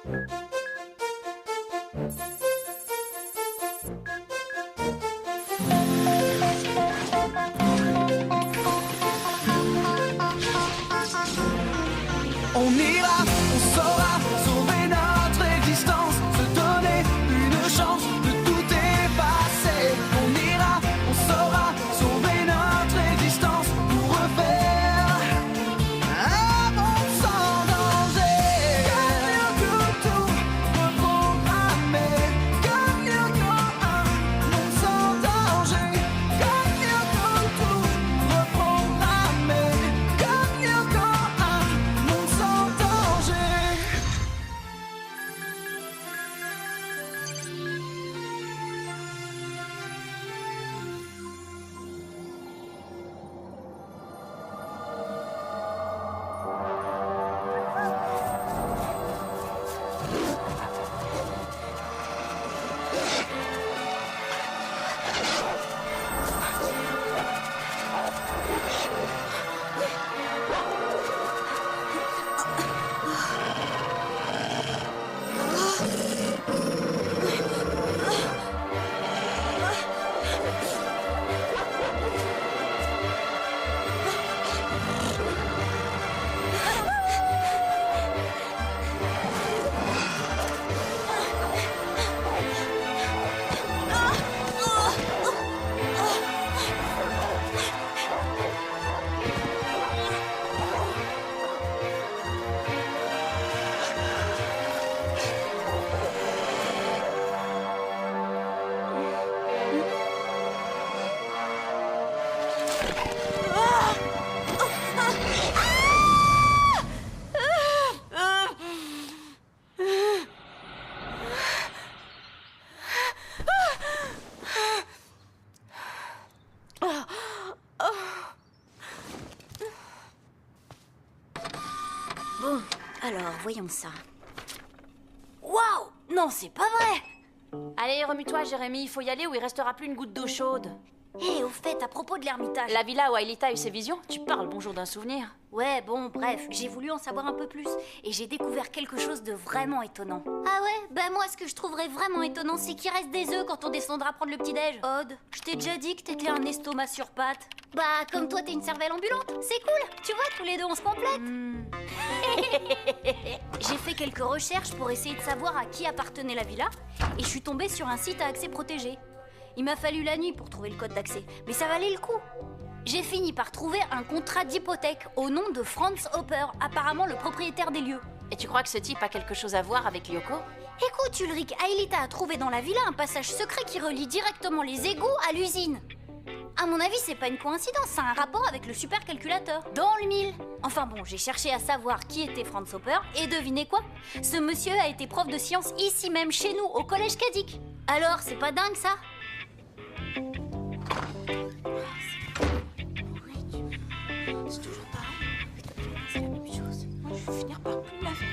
On ira, on saura sauver notre existence, se donner une chance de tout effacer. On ira, on saura sauver notre existence pour refaire un monde sans danger. Tout reprogrammer, un monde sans danger. Tout reprogrammer, un monde sans danger. Bon, alors, voyons ça. Waouh! Non, c'est pas vrai! Allez, remue-toi, Jérémy, il faut y aller ou il restera plus une goutte d'eau chaude. Hé, au fait, à propos de l'ermitage... La villa où Aelita a eu ses visions, tu parles bonjour d'un souvenir. Ouais, bon, bref, j'ai voulu en savoir un peu plus. Et j'ai découvert quelque chose de vraiment étonnant. Ah ouais? Ben moi, ce que je trouverais vraiment étonnant, c'est qu'il reste des œufs quand on descendra prendre le petit-déj. Odd, je t'ai déjà dit que t'étais un estomac sur pattes. Bah, comme toi, t'es une cervelle ambulante. C'est cool. Tu vois, tous les deux, on se complète. J'ai fait quelques recherches pour essayer de savoir à qui appartenait la villa. Et je suis tombée sur un site à accès protégé. Il m'a fallu la nuit pour trouver le code d'accès. Mais ça valait le coup. J'ai fini par trouver un contrat d'hypothèque au nom de Franz Hopper, apparemment le propriétaire des lieux. Et tu crois que ce type a quelque chose à voir avec Yoko? Écoute, Ulrich, Aelita a trouvé dans la villa un passage secret qui relie directement les égouts à l'usine. À mon avis, c'est pas une coïncidence, ça a un rapport avec le supercalculateur. Dans le mille. Enfin bon, j'ai cherché à savoir qui était Franz Hopper, et devinez quoi? Ce monsieur a été prof de sciences ici même chez nous, au collège Kadik. Alors, c'est pas dingue ça? C'est toujours pareil. C'est la même chose. Moi, je vais finir par plus me laver.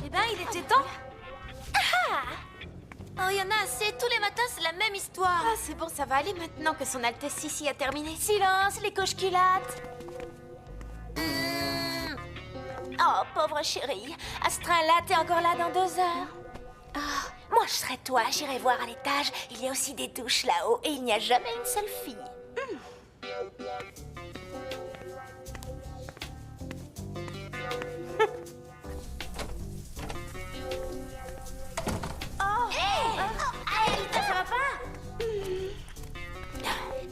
Eh ben, il était temps. Oh, y en a assez. Tous les matins, c'est la même histoire. Ah, c'est bon, ça va aller maintenant que son Altesse Sissi a terminé. Silence, les cocheculates. Oh, pauvre chérie. Astrid, t'es encore là dans 2 heures. Ah, moi, je serais toi. J'irai voir à l'étage. Il y a aussi des douches là-haut et il n'y a jamais une seule fille. Aelita, ça va pas?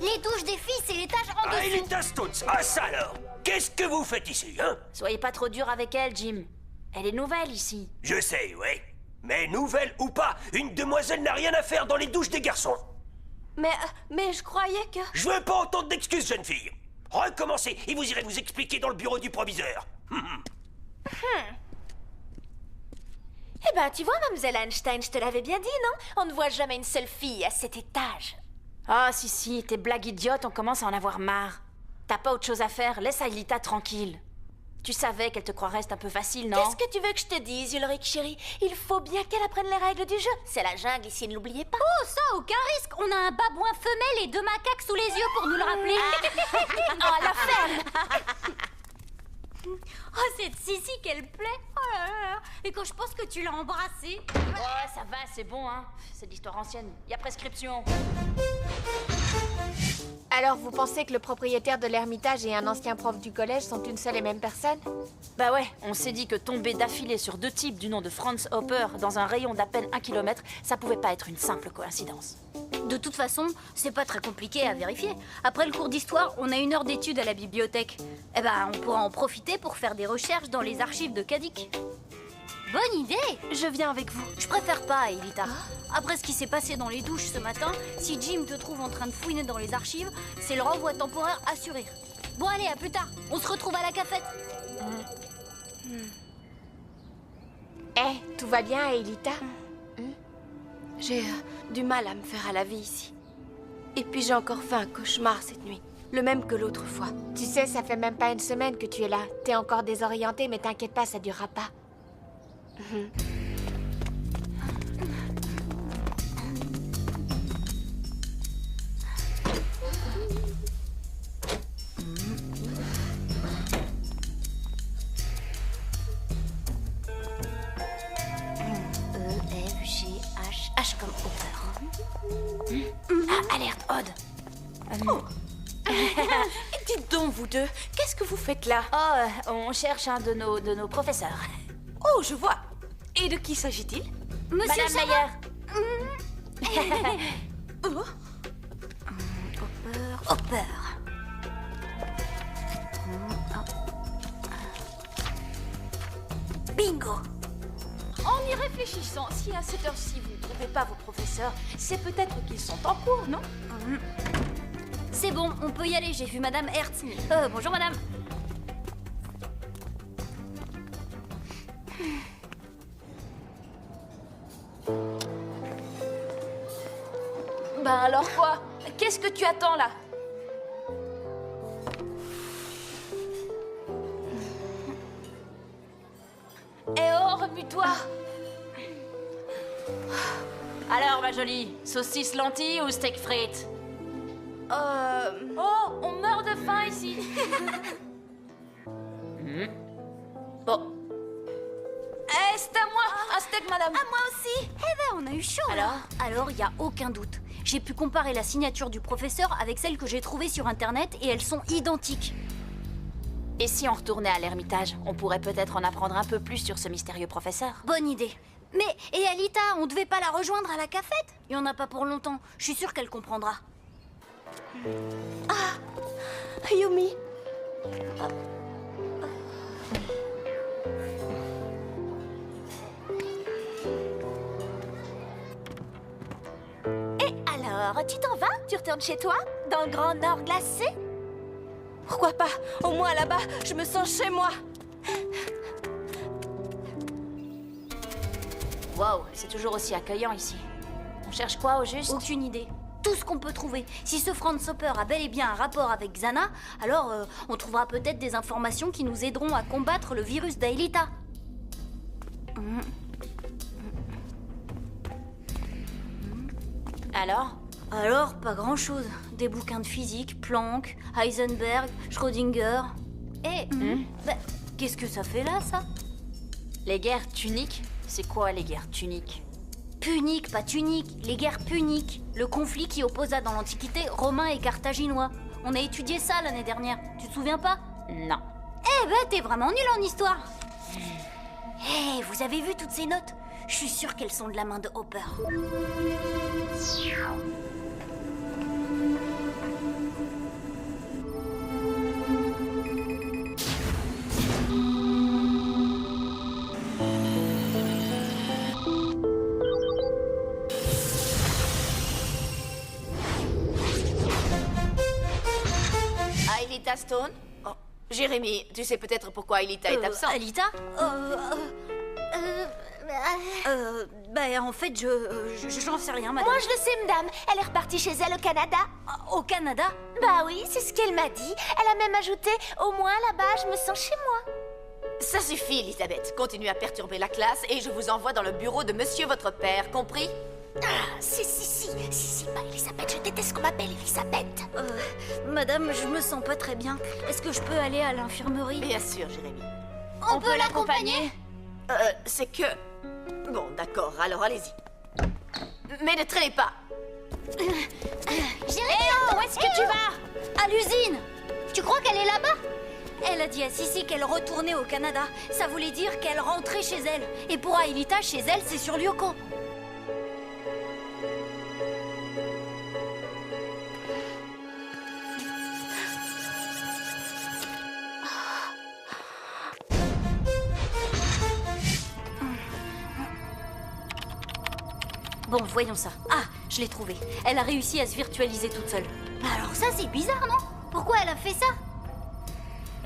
Les douches des filles, c'est l'étage en dessous. Aelita Stones, ah ça alors! Qu'est-ce que vous faites ici, hein? Soyez pas trop dur avec elle, Jim. Elle est nouvelle ici. Je sais, ouais. Mais nouvelle ou pas, une demoiselle n'a rien à faire dans les douches des garçons. Mais je croyais que... Je veux pas entendre d'excuses, jeune fille. Recommencez et vous irez vous expliquer dans le bureau du proviseur. Eh ben, tu vois, mademoiselle Einstein, je te l'avais bien dit, non? On ne voit jamais une seule fille à cet étage. Ah, si, tes blagues idiotes, on commence à en avoir marre. T'as pas autre chose à faire, laisse Aelita tranquille. Tu savais qu'elle te croirait un peu facile, non? Qu'est-ce que tu veux que je te dise, Ulrich chérie? Il faut bien qu'elle apprenne les règles du jeu. C'est la jungle ici, ne l'oubliez pas. Oh, ça, aucun risque. On a un babouin femelle et 2 macaques sous les yeux pour nous le rappeler. Oh, la ferme. Oh, cette Sissi qu'elle plaît. Oh là là là. Et quand je pense que tu l'as embrassée. Oh, ça va, c'est bon, hein. C'est de l'histoire ancienne. Il y a prescription. Alors, vous pensez que le propriétaire de l'Ermitage et un ancien prof du collège sont une seule et même personne? Bah ouais, on s'est dit que tomber d'affilée sur deux types du nom de Franz Hopper dans un rayon d'à peine 1 kilomètre, ça pouvait pas être une simple coïncidence. De toute façon, c'est pas très compliqué à vérifier. Après le cours d'histoire, on a 1 heure d'études à la bibliothèque. Eh ben, on pourra en profiter pour faire des recherches dans les archives de Kadik. Bonne idée! Je viens avec vous. Je préfère pas, Elita. Après ce qui s'est passé dans les douches ce matin, si Jim te trouve en train de fouiner dans les archives, c'est le renvoi temporaire assuré. Bon allez, à plus tard. On se retrouve à la cafette. Eh, tout va bien, Aelita? J'ai du mal à me faire à la vie ici. Et puis j'ai encore fait un cauchemar cette nuit. Le même que l'autre fois. Tu sais, ça fait même pas 1 semaine que tu es là. T'es encore désorientée, mais t'inquiète pas, ça durera pas. E-F-G-H. H comme Hopper. Ah, alerte, Odd. Dites donc, vous deux, qu'est-ce que vous faites là? Oh, on cherche un de nos professeurs. Oh, je vois. Et de qui s'agit-il? Monsieur Madame Sarah. Meyer. Oh, Hopper. Bingo. en y réfléchissant, si à cette heure-ci vous ne trouvez pas vos professeurs, c'est peut-être qu'ils sont en cours, non? C'est bon, on peut y aller, j'ai vu Madame Hertz. Bonjour Madame. Ben alors quoi? Qu'est-ce que tu attends là? Eh oh, remue-toi! Alors, ma jolie, saucisse lentilles ou steak frites? Oh, on meurt de faim ici! Bon, Eh, c'est à moi! Un steak, madame! Ah, moi aussi. Eh ben, on a eu chaud. Alors, il y a aucun doute. J'ai pu comparer la signature du professeur avec celle que j'ai trouvée sur Internet et elles sont identiques. et si on retournait à l'Ermitage, on pourrait peut-être en apprendre un peu plus sur ce mystérieux professeur. Bonne idée. Mais, et Alita, on devait pas la rejoindre à la cafette? Il y en a pas pour longtemps. Je suis sûre qu'elle comprendra. Yumi! Et alors, tu t'en vas? Tu retournes chez toi? Dans le Grand Nord glacé? Pourquoi pas? Au moins là-bas, je me sens chez moi! Wow, c'est toujours aussi accueillant ici. On cherche quoi au juste? Aucune idée. Tout ce qu'on peut trouver. Si ce Franz Hopper a bel et bien un rapport avec Xana, alors on trouvera peut-être des informations qui nous aideront à combattre le virus d'Aelita. Alors, pas grand-chose. Des bouquins de physique, Planck, Heisenberg, Schrödinger. Et... qu'est-ce que ça fait là, ça? Les guerres tuniques? C'est quoi les guerres tuniques? Puniques, pas tuniques, les guerres puniques. Le conflit qui opposa dans l'Antiquité Romains et Carthaginois. On a étudié ça l'année dernière. Tu te souviens pas? Non. Eh ben, t'es vraiment nul en histoire. Eh, vous avez vu toutes ces notes? Je suis sûre qu'elles sont de la main de Hopper. Aelita Stone? Oh, Jérémy, tu sais peut-être pourquoi Aelita est absente? Alita? En fait, j'en sais rien, madame. Moi, je le sais, madame. Elle est repartie chez elle au Canada. Au Canada? Bah oui, c'est ce qu'elle m'a dit. Elle a même ajouté, au moins là-bas, je me sens chez moi. Ça suffit, Elisabeth. Continuez à perturber la classe et je vous envoie dans le bureau de monsieur votre père, compris? Ah, si, pas Elisabeth, je déteste qu'on m'appelle Elisabeth. Madame, je me sens pas très bien. Est-ce que je peux aller à l'infirmerie? Bien sûr, Jérémy. On peut l'accompagner? C'est que... Bon, d'accord, alors allez-y. Mais ne traînez pas. Jérémy, où est-ce que tu vas? À l'usine. Tu crois qu'elle est là-bas? Elle a dit à Sissi qu'elle retournait au Canada. Ça voulait dire qu'elle rentrait chez elle. Et pour Aelita, chez elle, c'est sur Lyoko. Bon, voyons ça. Ah, je l'ai trouvée. Elle a réussi à se virtualiser toute seule. Alors ça, c'est bizarre, non? Pourquoi elle a fait ça?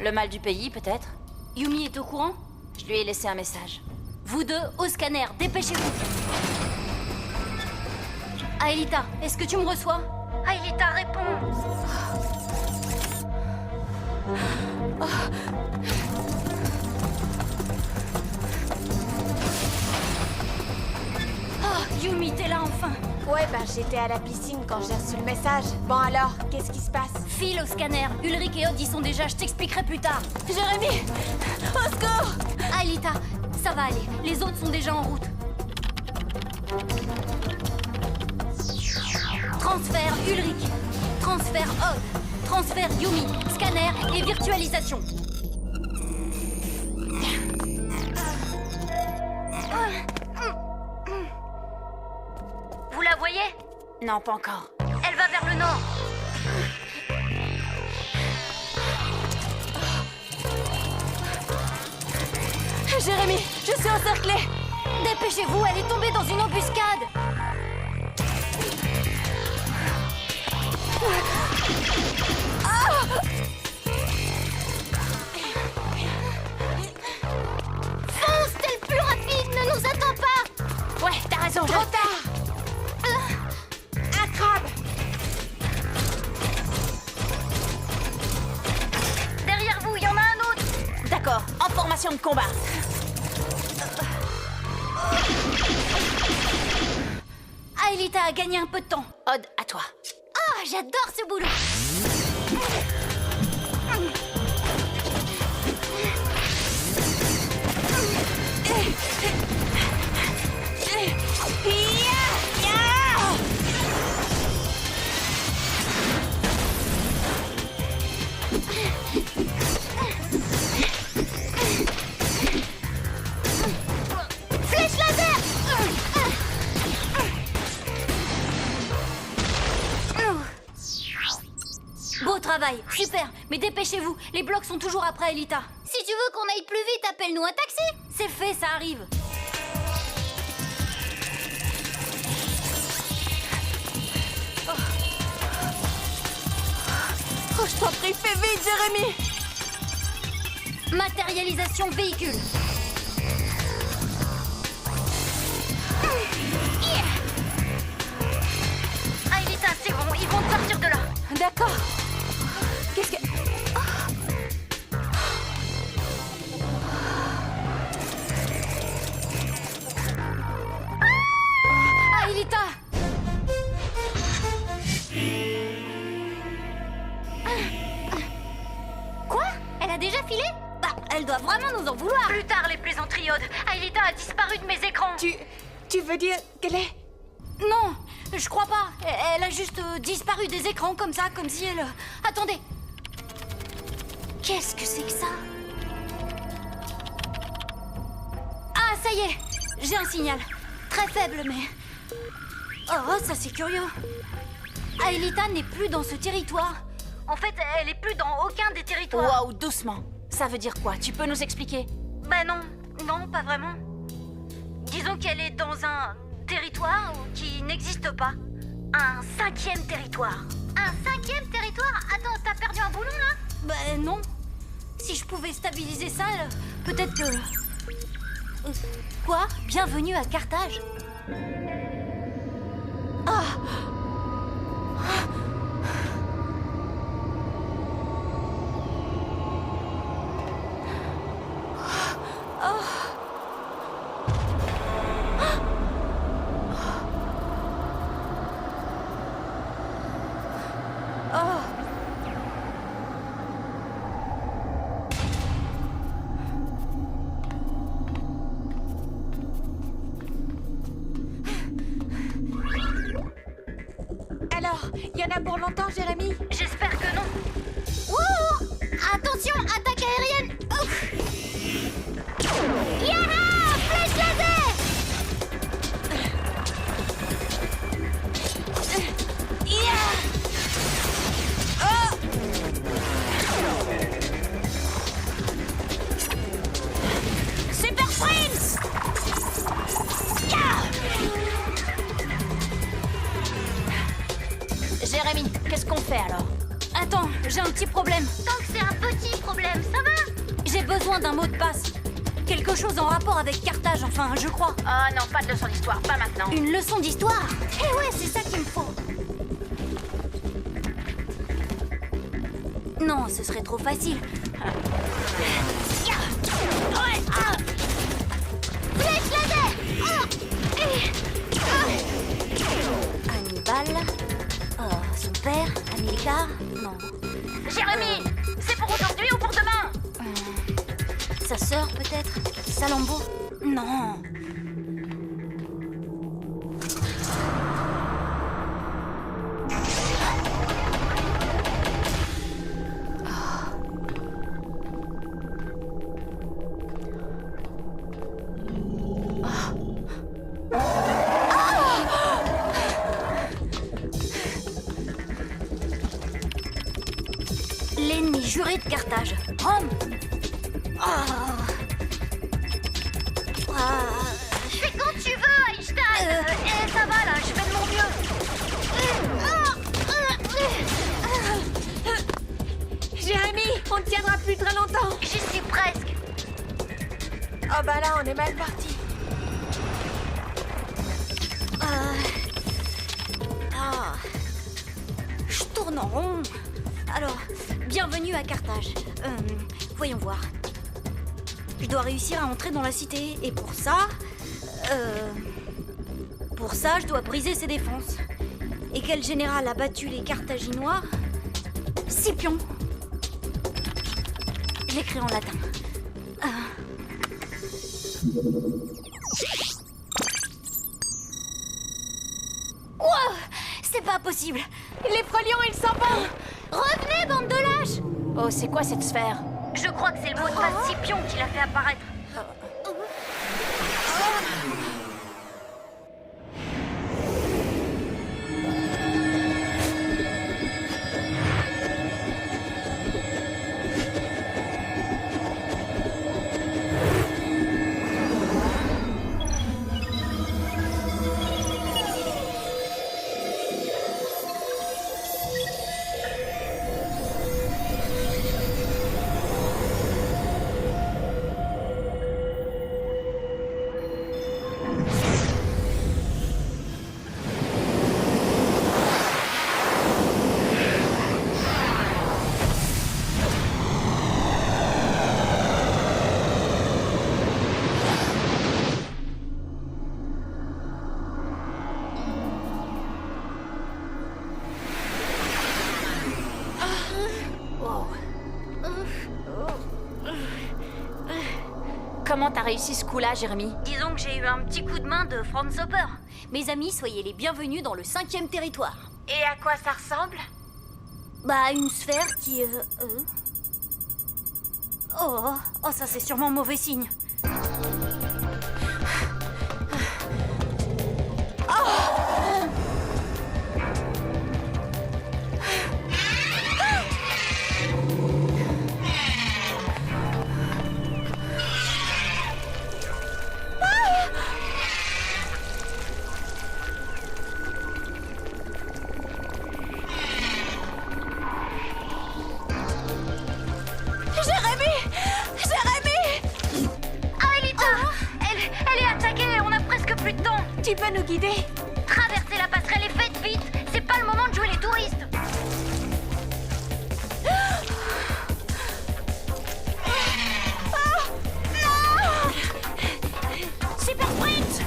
Le mal du pays, peut-être? Yumi est au courant? Je lui ai laissé un message. Vous deux, au scanner, dépêchez-vous. Aelita, est-ce que tu me reçois? Aelita, réponds. Oh, Yumi, t'es là enfin. Ouais, j'étais à la piscine quand j'ai reçu le message. Bon alors, qu'est-ce qui se passe? File au scanner. Ulrich et Odd y sont déjà, je t'expliquerai plus tard. Jérémy! Au secours! Aelita, ça va aller. Les autres sont déjà en route. Transfert Ulrich. Transfert Odd. Transfert Yumi. Scanner et virtualisation. Vous la voyez? Non, pas encore. Elle va vers le nord. Jérémy, je suis encerclée! Dépêchez-vous, elle est tombée dans une embuscade. Fonce, t'es le plus rapide, ne nous attends pas. Ouais, t'as raison, Trop tard! Un crabe! Derrière vous, il y en a un autre. D'accord, en formation de combat. Aelita a gagné un peu de temps. Odd, à toi. Ah, j'adore ce boulot. Flèche laser. Beau travail, super. Mais dépêchez-vous, les blocs sont toujours après Aelita. Si tu veux qu'on aille plus vite, appelle-nous un taxi. C'est fait, ça arrive. Oh, je t'en prie, fais vite, Jérémy! Matérialisation véhicule. Aelita, c'est bon, ils vont sortir de là. D'accord. Qu'est-ce que... Aelita! Quoi? Elle a déjà filé? Bah, elle doit vraiment nous en vouloir. Plus tard, les plaisanteries, Odd. Aelita a disparu de mes écrans. Tu veux dire qu'elle est... Non, je crois pas. Elle a juste disparu des écrans comme ça, comme si elle... Attendez. Qu'est-ce que c'est que ça? Ah, ça y est. J'ai un signal. Très faible, mais... Oh, ça c'est curieux. Aelita n'est plus dans ce territoire. En fait, elle est plus dans aucun des territoires. Wow, doucement. Ça veut dire quoi? Tu peux nous expliquer? Bah non, non, pas vraiment. Disons qu'elle est dans un territoire qui n'existe pas. Un 5e territoire. Un 5e territoire? Attends, t'as perdu un boulon là? Bah non. Si je pouvais stabiliser ça, peut-être que... Quoi? Bienvenue à Carthage. Ah! Y en a pour longtemps, Jérémy? J'espère que non. Wouh! Attention, attaque aérienne! Ouf! Yaha! Flèche laser! Super Prince! Jérémy, qu'est-ce qu'on fait alors? Attends, j'ai un petit problème. Tant que c'est un petit problème, ça va? J'ai besoin d'un mot de passe. Quelque chose en rapport avec Carthage, enfin, je crois. Oh non, pas de leçon d'histoire, pas maintenant. Une leçon d'histoire? Eh ouais, c'est ça qu'il me faut. Non, ce serait trop facile. Flèche laser! Hannibal. Oh, son père, Hamilcar. Non. Jérémy, c'est pour aujourd'hui ou pour demain? Sa sœur, peut-être? Salambo? Non. L'ennemi juré de Carthage. Rome. Fais quand tu veux, Einstein. Ça va là, je fais de mon mieux. Jérémy, on ne tiendra plus très longtemps. J'y suis presque. Oh bah là, on est mal parti. Je tourne en rond. Alors, bienvenue à Carthage. Voyons voir. Je dois réussir à entrer dans la cité. Et pour ça... je dois briser ses défenses. Et quel général a battu les Carthaginois? Scipion. Je l'écris en latin. Wow! C'est pas possible. Les frelions, ils s'en vont. Revenez, bande de lâches! Oh, c'est quoi cette sphère? Je crois que c'est le mot de passe Scipion qui l'a fait apparaître. Comment t'as réussi ce coup-là, Jérémy? Disons que j'ai eu un petit coup de main de Franz Hopper. Mes amis, soyez les bienvenus dans le 5e territoire. Et à quoi ça ressemble? Bah, une sphère qui... Oh, ça c'est sûrement mauvais signe. Tu peux nous guider? Traverser la passerelle et faites vite. C'est pas le moment de jouer les touristes. Super sprint.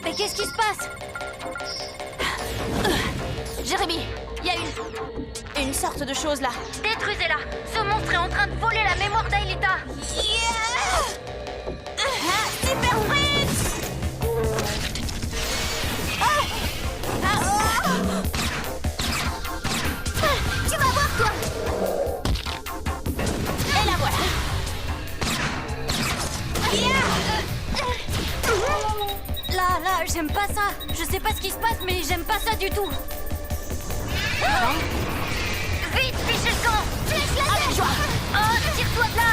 Mais qu'est-ce qui se passe? Jérémy, il y a une sortes de choses là. Détruisez-la. Ce monstre est en train de voler la mémoire d'Aelita. Super Fritz! Tu vas voir, toi. Et la voilà. Là, j'aime pas ça. Je sais pas ce qui se passe, mais j'aime pas ça du tout. Vite, fichez le camp. Flèche la tête. Oh, tire-toi de là.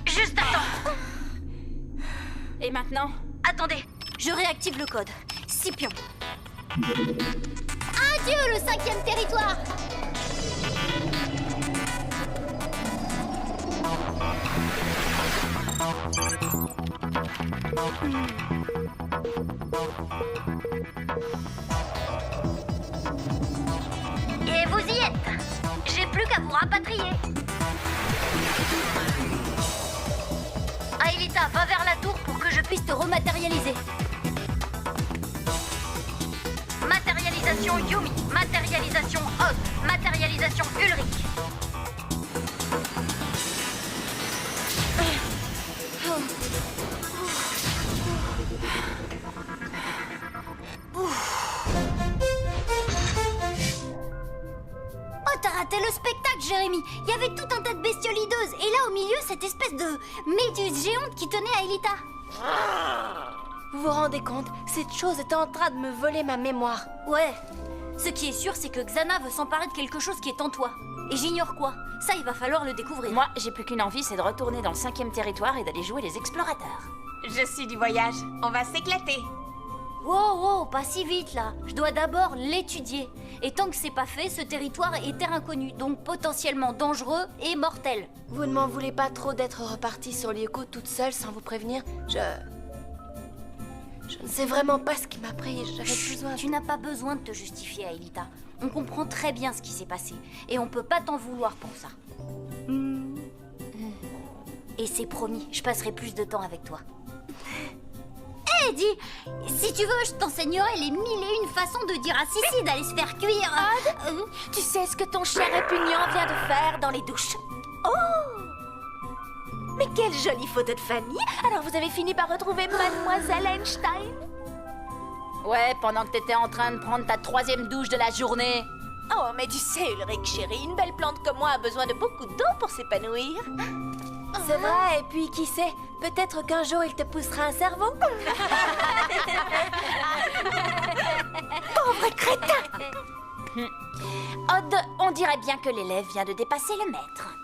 Juste attends. Et maintenant? Attendez, je réactive le code. Scipion. Adieu le 5e territoire. Et vous y êtes. J'ai plus qu'à vous rapatrier. Aelita, va vers la tour pour que je puisse te rematérialiser. Matérialisation Yumi, matérialisation Oz, matérialisation Ulrich. Oh, t'as raté le spectacle, Jérémy. Il y avait tout un tas de bestioles hideuses. Et là, au milieu, cette espèce de méduse géante qui tenait Aelita. Vous vous rendez compte? Cette chose est en train de me voler ma mémoire. Ouais. Ce qui est sûr, c'est que Xana veut s'emparer de quelque chose qui est en toi. Et j'ignore quoi. Ça, il va falloir le découvrir. Moi, j'ai plus qu'une envie, c'est de retourner dans le 5e territoire et d'aller jouer les explorateurs. Je suis du voyage. On va s'éclater. Wow, pas si vite là. Je dois d'abord l'étudier. Et tant que c'est pas fait, ce territoire est terre inconnue, donc potentiellement dangereux et mortel. Vous ne m'en voulez pas trop d'être repartie sur Lyoko toute seule sans vous prévenir? Je ne sais vraiment pas ce qui m'a pris. J'avais besoin. Tu n'as pas besoin de te justifier, Aelita. On comprend très bien ce qui s'est passé. Et on peut pas t'en vouloir pour ça. Et c'est promis, je passerai plus de temps avec toi. Hé, dis, si tu veux, je t'enseignerai les 1001 façons de dire à Sissi d'aller se faire cuire. Tu sais ce que ton cher répugnant vient de faire dans les douches? Oh! Mais quelle jolie photo de Fanny! Alors vous avez fini par retrouver Mademoiselle Einstein? Ouais, pendant que t'étais en train de prendre ta 3e douche de la journée. Oh, mais tu sais, Ulrich, chérie, une belle plante comme moi a besoin de beaucoup d'eau pour s'épanouir. C'est vrai, et puis qui sait? Peut-être qu'un jour il te poussera un cerveau. Pauvre crétin! Odd, on dirait bien que l'élève vient de dépasser le maître.